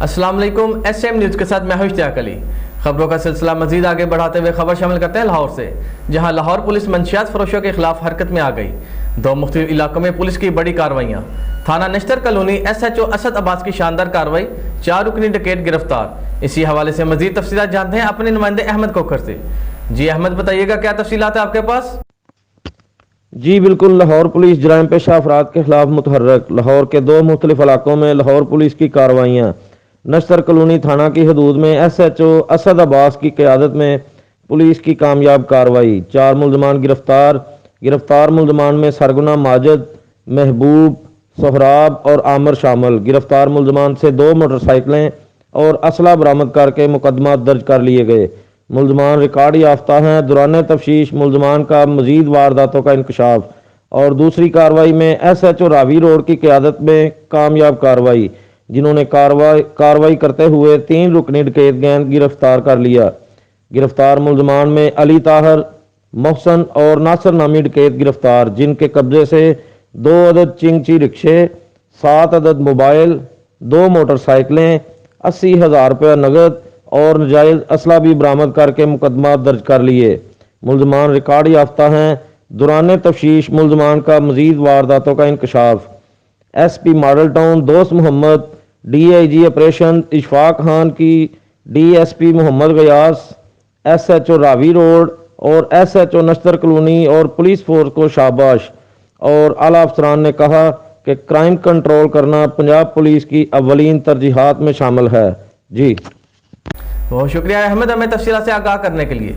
السلام علیکم، S M news کے ساتھ میں اشتیاق علی۔ خبروں کا سلسلہ مزید آگے بڑھاتے ہوئے خبر شامل کرتے ہیں لاہور سے، جہاں لاہور پولیس منشیات فروشوں کے خلاف حرکت میں آ گئی۔ 2 مختلف علاقوں میں پولیس کی بڑی کارروائیاں۔ تھانہ Nishtar colony S H O Asad Abbas کی شاندار کارروائی، 4 رکنی ڈکیت گرفتار۔ اسی حوالے سے مزید تفصیلات جانتے ہیں اپنے نمائندے احمد کوکر سے۔ جی احمد، بتائیے گا کیا تفصیلات ہیں آپ کے پاس؟ جی بالکل، لاہور پولیس جرائم پیشہ افراد کے خلاف متحرک۔ لاہور کے 2 مختلف علاقوں میں لاہور پولیس کی کارروائیاں۔ نشتر کالونی تھانہ کی حدود میں S H O Asad Abbas کی قیادت میں پولیس کی کامیاب کارروائی، 4 ملزمان گرفتار ملزمان میں سرگنا ماجد، محبوب، سہراب اور عامر شامل۔ گرفتار ملزمان سے 2 موٹر سائیکلیں اور اسلحہ برآمد کر کے مقدمات درج کر لیے گئے۔ ملزمان ریکارڈ یافتہ ہیں۔ دوران تفتیش ملزمان کا مزید وارداتوں کا انکشاف۔ اور دوسری کارروائی میں S H O Ravi road کی قیادت میں کامیاب کارروائی، جنہوں نے کارروائی کرتے ہوئے 3 رکنی ڈکیت گینگ گرفتار کر لیا۔ گرفتار ملزمان میں علی طاہر، محسن اور ناصر نامی ڈکیت گرفتار، جن کے قبضے سے 2 عدد چنگچی رکشے، 7 عدد موبائل، 2 موٹر سائیکلیں، 80,000 روپے نقد اور ناجائز اسلحہ بھی برآمد کر کے مقدمات درج کر لیے۔ ملزمان ریکارڈ یافتہ ہیں۔ دوران تفتیش ملزمان کا مزید وارداتوں کا انکشاف۔ S P model town Dost Muhammad, D I G operation Ashfaq Khan کی D S P Muhammad Ghiyas, S H O Ravi road اور S H O Nishtar colony اور پولیس فورس کو شاباش، اور اعلیٰ افسران نے کہا کہ کرائم کنٹرول کرنا پنجاب پولیس کی اولین ترجیحات میں شامل ہے۔ جی بہت شکریہ احمد، ہمیں تفصیلات سے آگاہ کرنے کے لیے۔